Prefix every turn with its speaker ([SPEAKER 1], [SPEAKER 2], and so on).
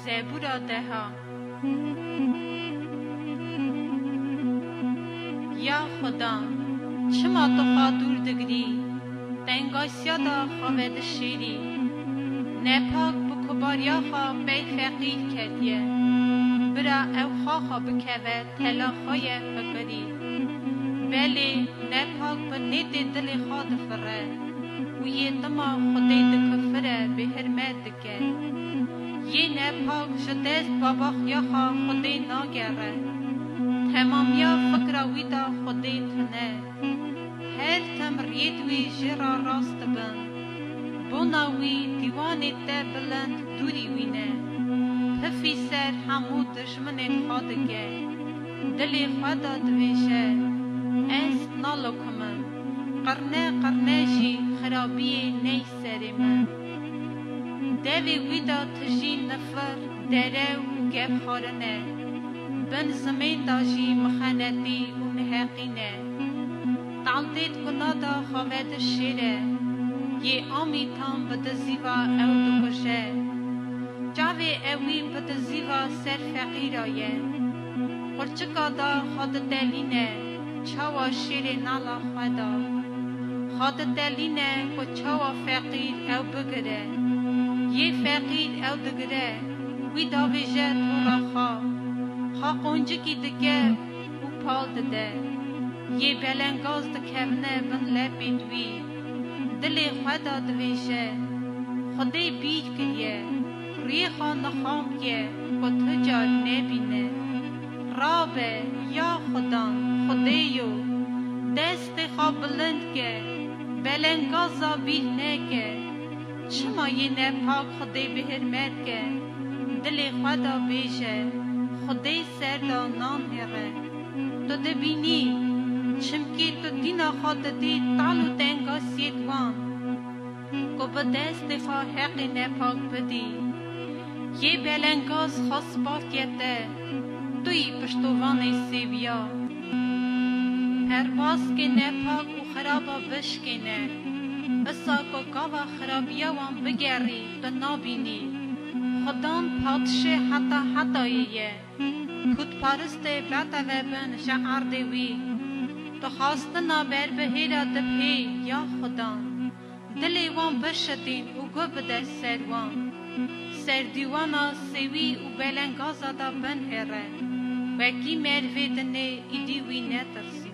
[SPEAKER 1] زبورا دها یا خدا چما تو خاطور دگری تنگاسیا دا خواد شیری نپاک بکباریا خوا بی فقیر کردیه برا او خواخا بکوه تلا خواه فکری بلی نپاک با نید دل خواد فره و یه دما خودی دکفره به حرمت دکه یه نپاک شدست بابا خیاخا خودی ناگره تمامیا فکر ویدا خودی تنه هر تمرید وی جرا راست بند بوناوی دیوانی ده بلند دوری وینه پفی سر همو دشمن خادگه دلی خدا دویشه از نالو کمم قرنه جی خرابی نی سری من دوی ویدا تجی نفر دره و گف خارنه بن زمین داجی مخاندی و نحقینه تعلدید کنادا خواد شیره یه آمی تام بدزیوا او دکشه جاوی اوی بدزیوا سر فقیرایه خورچکا دا خود دلینه چاوا شیر نالا خوادا خود دلینه و چاوا فقیر او بگره یه فقیر او دگره وی داویجه تو را خواه قونجکی دگه و پال دده یه بلنگاز دکهونه بن لبید وی دلی خدا دویشه خدای بیر کریه ریخا نخام که و تجار نبینه رابه یا خدا خدایو دست خواب بلند که بلنگازا بیر نکه چما یه نپاک خدای به حرمت که دلی خدا بیشه خدای سردا نام هره تو دبینی چمکی تو دینا خود دی تالو تنگا سیدوان کو به دست خواه حق نپاک بدی یه بلنگاز خاص باکیته توی پشتوان سیویا پرواز که نپاک و خرابا بشکنه بسا کو گاوا خرابیا وان بگری بنابینی خدان پادشه حتاییه کود پارسته بلاتا وبن شعر دیوی تو خواستنا بر بهیرا دبهی یا خدا دلی وان برشدین و گو بده سروان سر دیوانا سوی و بلنگازا دا بن هره وکی مروی دنه ایدیوی نترس